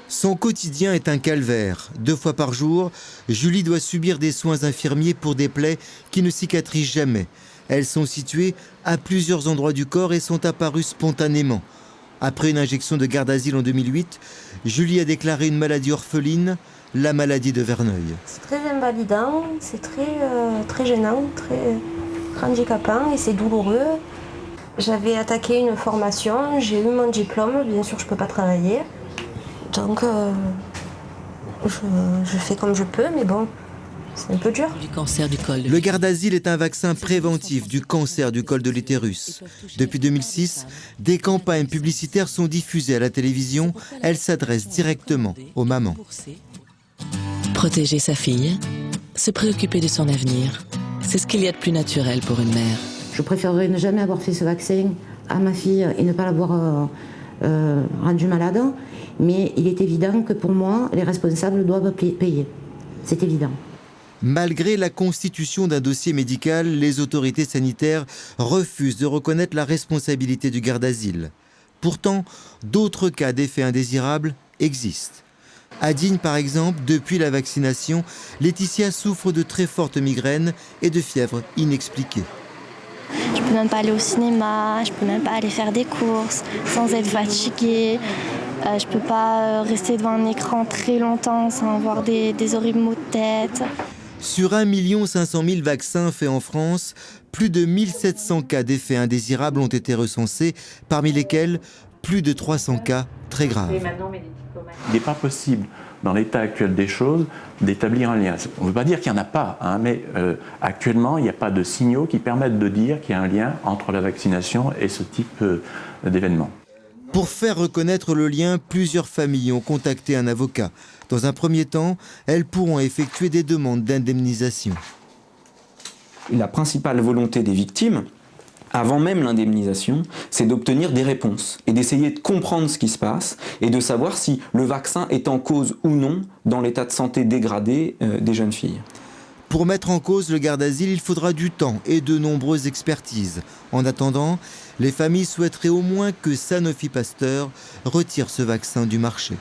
Son quotidien est un calvaire. 2 fois par jour, Julie doit subir des soins infirmiers pour des plaies qui ne cicatrisent jamais. Elles sont situées à plusieurs endroits du corps et sont apparues spontanément. Après une injection de garde-asile en 2008, Julie a déclaré une maladie orpheline, la maladie de Verneuil. C'est très invalidant, c'est très gênant, très handicapant et c'est douloureux. J'avais attaqué une formation, j'ai eu mon diplôme, bien sûr je ne peux pas travailler. Donc je fais comme je peux, mais bon, c'est un peu dur. Du cancer du col de Le garde-asile est un vaccin préventif du cancer du col de l'utérus. Depuis 2006, des campagnes publicitaires sont diffusées à la télévision. Elles s'adressent directement aux mamans. Protéger sa fille, se préoccuper de son avenir, c'est ce qu'il y a de plus naturel pour une mère. Je préférerais ne jamais avoir fait ce vaccin à ma fille et ne pas l'avoir rendue malade. Mais il est évident que pour moi, les responsables doivent payer. C'est évident. Malgré la constitution d'un dossier médical, les autorités sanitaires refusent de reconnaître la responsabilité du garde-asile. Pourtant, d'autres cas d'effets indésirables existent. À Digne, par exemple, depuis la vaccination, Laetitia souffre de très fortes migraines et de fièvre inexpliquée. Je peux même pas aller au cinéma, je peux même pas aller faire des courses sans être fatiguée. Je peux pas rester devant un écran très longtemps sans avoir des horribles maux de tête. Sur 1 500 000 vaccins faits en France, plus de 1700 cas d'effets indésirables ont été recensés, parmi lesquels plus de 300 cas très graves. Il n'est pas possible, dans l'état actuel des choses, d'établir un lien. On ne veut pas dire qu'il n'y en a pas, mais actuellement, il n'y a pas de signaux qui permettent de dire qu'il y a un lien entre la vaccination et ce type d'événement. Pour faire reconnaître le lien, plusieurs familles ont contacté un avocat. Dans un premier temps, elles pourront effectuer des demandes d'indemnisation. La principale volonté des victimes, avant même l'indemnisation, c'est d'obtenir des réponses et d'essayer de comprendre ce qui se passe et de savoir si le vaccin est en cause ou non dans l'état de santé dégradé des jeunes filles. Pour mettre en cause le garde-asile, il faudra du temps et de nombreuses expertises. En attendant, les familles souhaiteraient au moins que Sanofi Pasteur retire ce vaccin du marché.